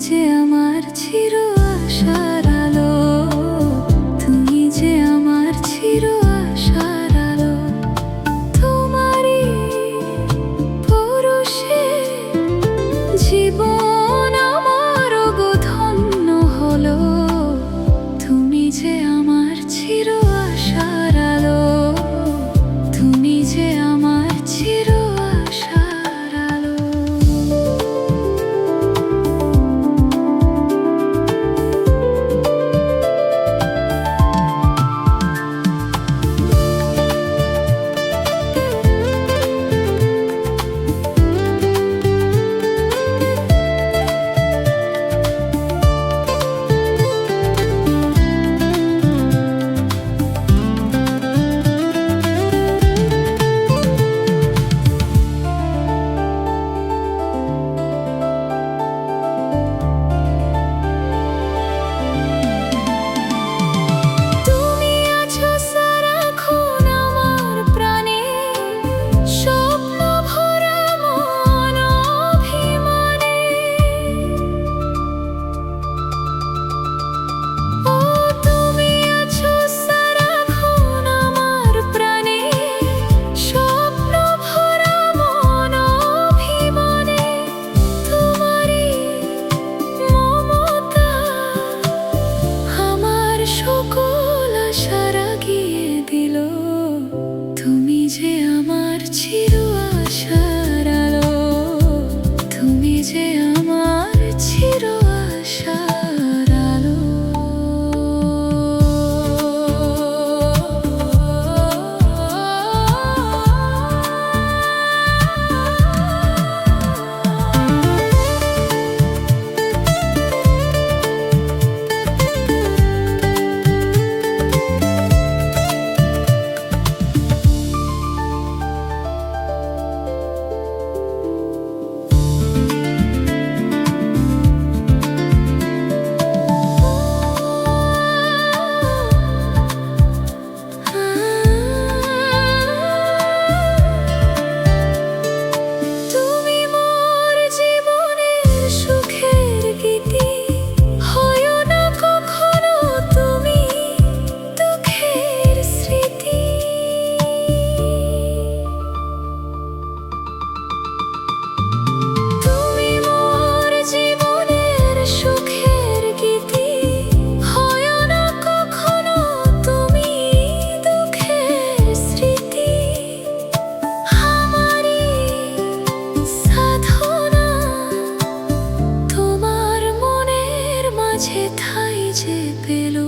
যে আমার চির আশার আলো, তুমি যে আমার চির আশার আলো। তোমারই পরশে জীবন আমার গো ধন্য হলো। তুমি যে আমার চির আশার আলো, তুমি যে আমার চির আশার আলো। সকল আশা রাগিয়ে দিল। তুমি যে আমার চির আশার আলো, তুমি যে আমার চির আশার আলো। ঠাই যে পেল